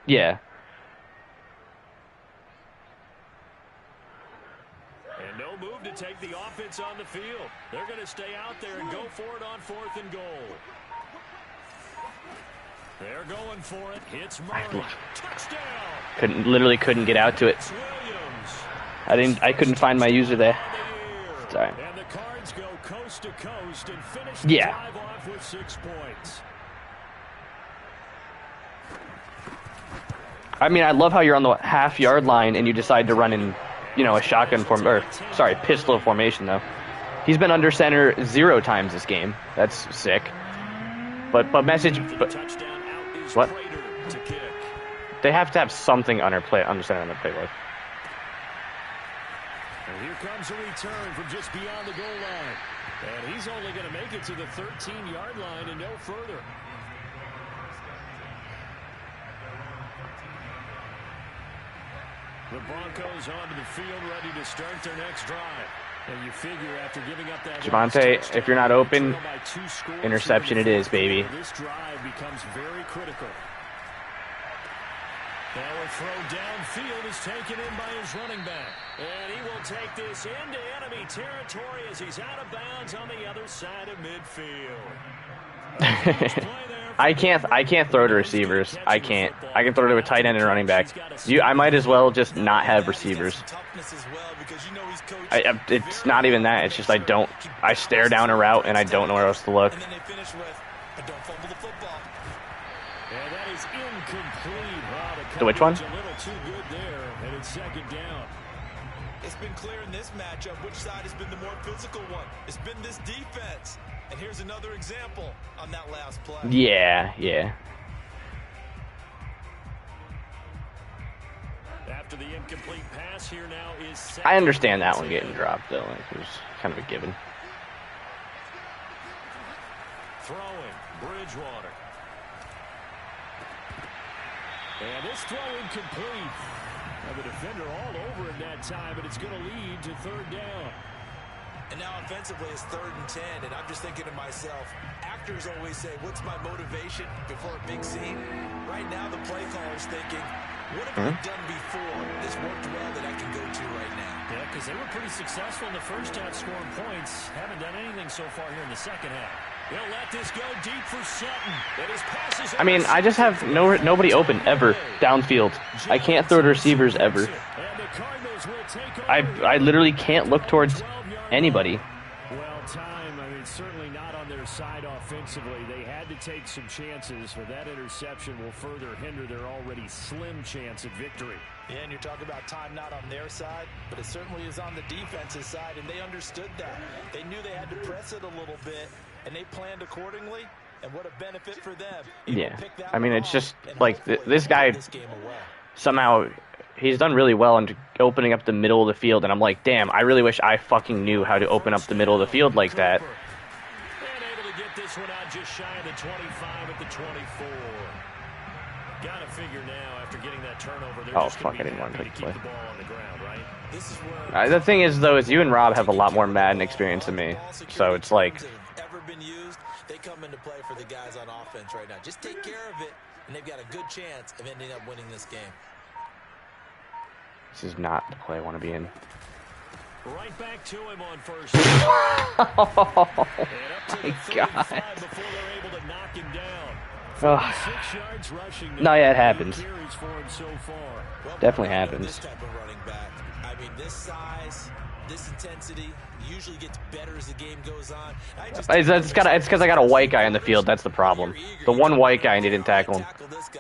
Yeah. And no move to take the offense on the field. They're going to stay out there and go for it on 4th and goal. They're going for it. Hits Murray. Touchdown. Literally couldn't get out to it. I couldn't find my user there. And the Cards go coast to coast and finish the Yeah. drive off with 6 points. I mean, I love how you're on the half-yard line and you decide to run in, you know, a pistol formation, though. He's been under center 0 times this game. That's sick. But what? They have to have something under center on the playbook. And here comes a return from just beyond the goal line. And he's only going to make it to the 13-yard line and no further. The Broncos onto the field, ready to start their next drive. And you figure after giving up that Javonte, if you're not open, interception it is, baby. This drive becomes very critical. Now a throw downfield is taken in by his running back. And he will take this into enemy territory as he's out of bounds on the other side of midfield. I can't throw to receivers. I can't. I can throw to a tight end and running back. I might as well just not have receivers. It's not even that. It's just I stare down a route and I don't know where else to look. To which one? It's been clear in this matchup which side has been the more physical one. It's been this defense. And here's another example on that last play. Yeah. After the incomplete pass, here now is I understand that one getting dropped, though. Like, it was kind of a given. Throwing, Bridgewater. And this throw incomplete. Now the defender all over in that time, but it's going to lead to third down. And now offensively it's 3rd and 10, and I'm just thinking to myself, actors always say, what's my motivation before a big scene? Right now the play caller's thinking, what have I done before that's worked well that I can go to right now? Yeah, because they were pretty successful in the first half scoring points. Haven't done anything so far here in the second half. They'll let this go deep for Sutton. And his passes I mean, I just have nobody open ever downfield. I can't throw to receivers ever. I literally can't look towards anybody. Well, time, I mean, certainly not on their side offensively. They had to take some chances, but that interception will further hinder their already slim chance at victory. Yeah, and you're talking about time not on their side, but it certainly is on the defense's side, and they understood that. They knew they had to press it a little bit, and they planned accordingly, and what a benefit for them. Yeah, I mean, it's just like this guy somehow... He's done really well in opening up the middle of the field, and I'm like, damn, I really wish I fucking knew how to open up the middle of the field like that. And able to get this one out just shy of the 25 at the 24. Gotta figure now, after getting that turnover, they're just fuck, I didn't want to keep the ball on the ground, right? This is where the thing is, though, is you and Rob have a lot more Madden experience than me, so it's like... Ever been used, they come into play for the guys on offense right now. Just take care of it, and they've got a good chance of ending up winning this game. This is not the play I want to be in. Right back to him on first. Oh my God. Before they're able to knock him down. Oh. 6 yards rushing. No, yeah, it happens. Carries for him so far. Definitely happens. This type of running back. I mean, this size, this intensity usually gets better as the game goes on. It's because I got a white guy on the field. That's the problem. The one white guy didn't tackle him.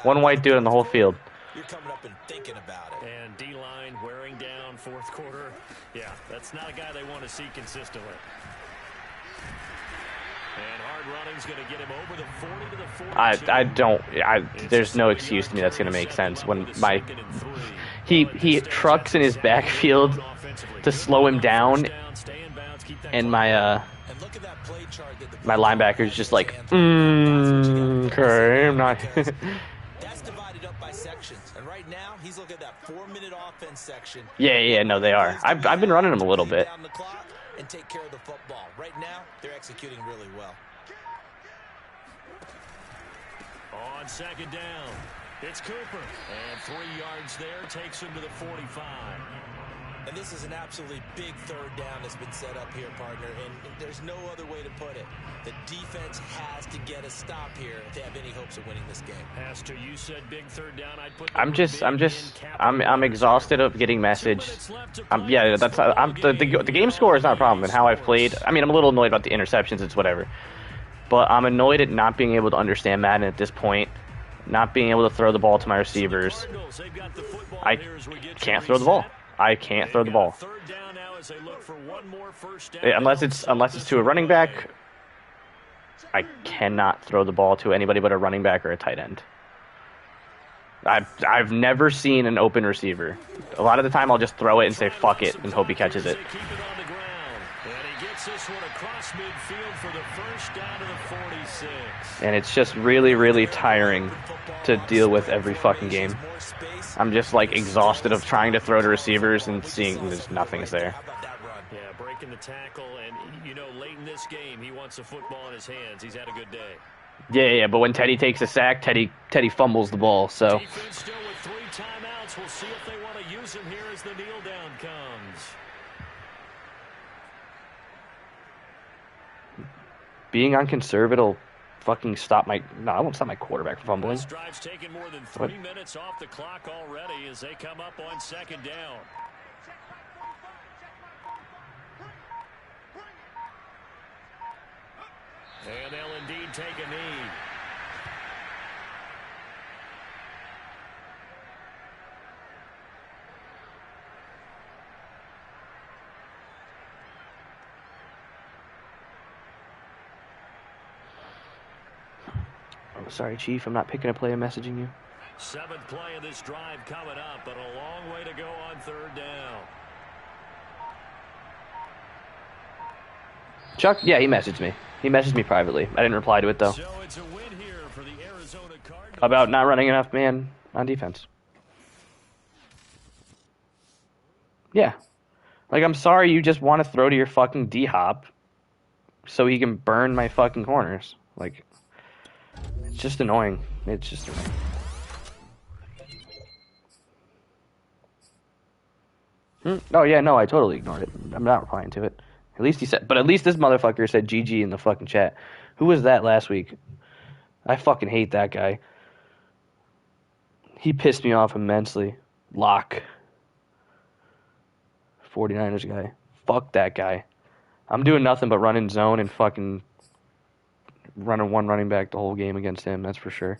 One white dude on the whole field. You're coming up and thinking about it. And D-line wearing down fourth quarter. Yeah, that's not a guy they want to see consistently. And hard running's going to get him over the 40 to the 40. There's no excuse to me that's going to make sense when he trucks in his backfield to slow him down, and my linebacker's just like, okay, I'm not. That's divided up by sections, and right now he's looking at that 4-minute offense section. Yeah, no, they are. I've been running them a little bit. Down the clock and take care of the football. Right now, they're executing really well. On second down, it's Cooper, and 3 yards there takes him to the 45. And this is an absolutely big third down that's been set up here, partner, and there's no other way to put it. The defense has to get a stop here if they have any hopes of winning this game. Pastor, you said big third down. I'd put I'm exhausted of getting messaged. The game score is not a problem, and how I've played. I mean, I'm a little annoyed about the interceptions. It's whatever, but I'm annoyed at not being able to understand Madden at this point. not being able to throw the ball to my receivers. I can't throw the ball. I can't throw the ball. Unless it's to a running back, I cannot throw the ball to anybody but a running back or a tight end. I've never seen an open receiver. A lot of the time I'll just throw it and say fuck it and hope he catches it. And it's just really, really tiring to deal with every fucking game. I'm just like exhausted of trying to throw to receivers and seeing there's nothing's there. Yeah, breaking the tackle, and you know, late in this game, he wants the football in his hands. He's had a good day. Yeah, but when Teddy takes a sack, Teddy fumbles the ball, so. Defense still with 3 timeouts. We'll see if they want to use him here as the kneel down comes. Being on conservative fucking stop my... No, I won't stop my quarterback from fumbling. This drive's taken more than 3 minutes off the clock already as they come up on 2nd down. And they'll indeed take a knee. Oh, sorry, Chief. I'm not picking a play. I'm messaging you. 7th play of this drive coming up, but a long way to go on 3rd down. Chuck? Yeah, he messaged me. He messaged me privately. I didn't reply to it, though. So it's a win here for the Arizona Cardinals. About not running enough man on defense. Yeah. Like, I'm sorry you just want to throw to your fucking D-Hop so he can burn my fucking corners. Like, it's just annoying. It's just annoying. Oh, yeah, no, I totally ignored it. I'm not replying to it. At least he said, but at least this motherfucker said GG in the fucking chat. Who was that last week? I fucking hate that guy. He pissed me off immensely. Lock. 49ers guy. Fuck that guy. I'm doing nothing but running zone and fucking running one running back the whole game against him, that's for sure.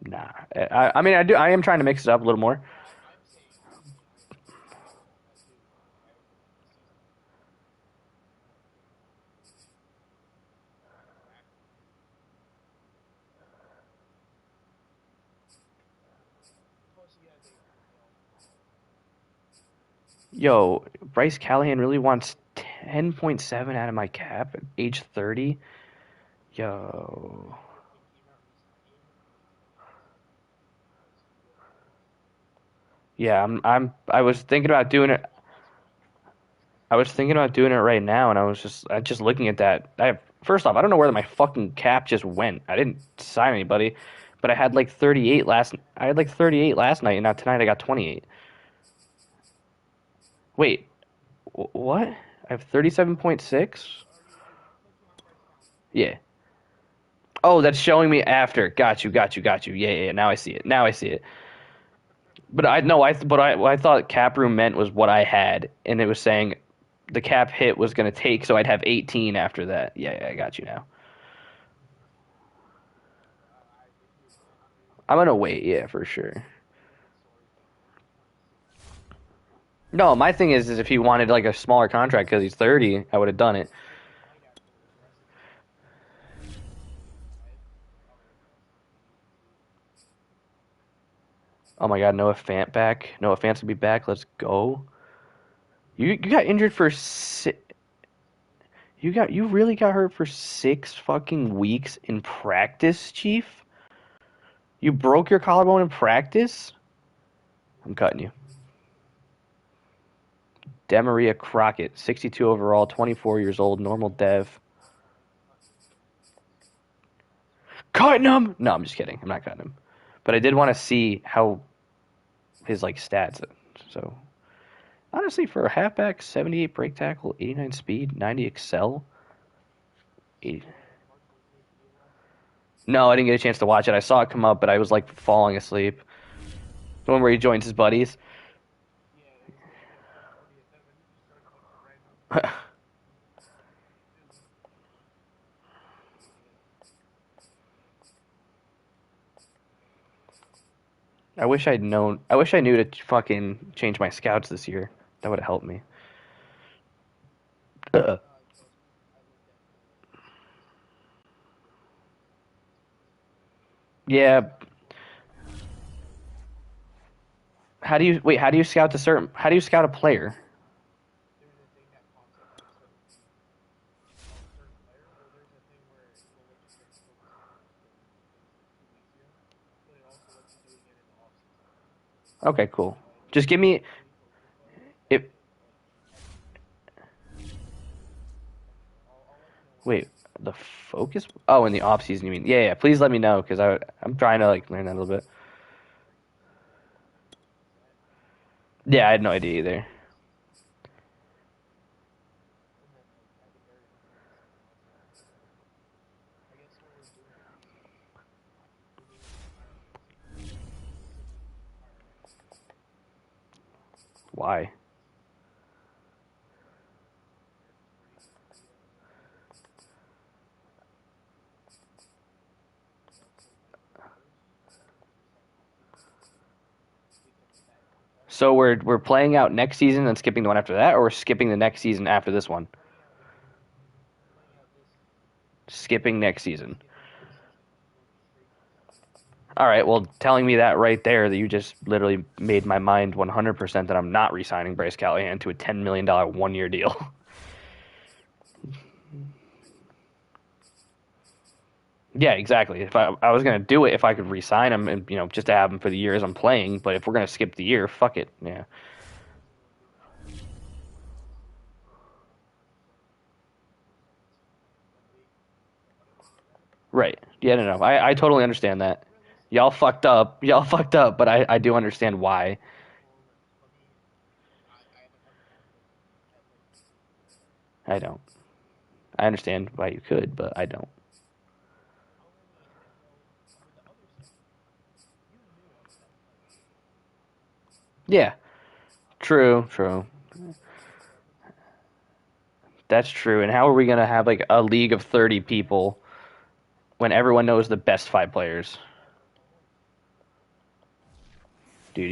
Nah. I mean, I am trying to mix it up a little more. Yo, Bryce Callahan really wants 10.7 out of my cap at age 30. Yo. Yeah, I was thinking about doing it. I was thinking about doing it right now, and I was just looking at that. First off, I don't know where my fucking cap just went. I didn't sign anybody, but I had like 38 last. I had like 38 last night, and now tonight I got 28. Wait, what? I have 37.6? Yeah. Oh, that's showing me after. Got you. Yeah. Now I see it. But I thought cap room meant was what I had, and it was saying the cap hit was going to take, so I'd have 18 after that. Yeah, I got you now. I'm going to wait, yeah, for sure. No, my thing is if he wanted like a smaller contract because he's 30, I would have done it. Oh my God, Noah Fant back. Noah Fant's gonna be back. Let's go. You got injured for You really got hurt for 6 fucking weeks in practice, Chief? You broke your collarbone in practice? I'm cutting you. Demaria Crockett, 62 overall, 24 years old, normal dev. Cutting him? No, I'm just kidding. I'm not cutting him. But I did want to see how his like stats. So honestly, for a halfback, 78 break tackle, 89 speed, 90 excel. 80. No, I didn't get a chance to watch it. I saw it come up, but I was like falling asleep. The one where he joins his buddies. I wish I'd known. I wish I knew to fucking change my scouts this year. That would have helped me. Yeah. How do you wait? How do you scout the certain? How do you scout a player? Okay, cool. Just give me it. Wait, the focus? Oh, in the off season, you mean? Yeah, yeah. Please let me know because I'm trying to like learn that a little bit. Yeah, I had no idea either. Why? So we're playing out next season and skipping the one after that, or we're skipping the next season after this one? Skipping next season. All right, well, telling me that right there, that you just literally made my mind 100% that I'm not re-signing Bryce Callahan to a $10 million one-year deal. Yeah, exactly. If I was gonna do it, if I could re-sign him and just to have him for the years I'm playing, but if we're gonna skip the year, fuck it. Yeah. Right. Yeah, no, no. I totally understand that. Y'all fucked up. Y'all fucked up, but I do understand why. I don't. I understand why you could, but I don't. Yeah. True, true. That's true. And how are we gonna have like a league of 30 people when everyone knows the best five players?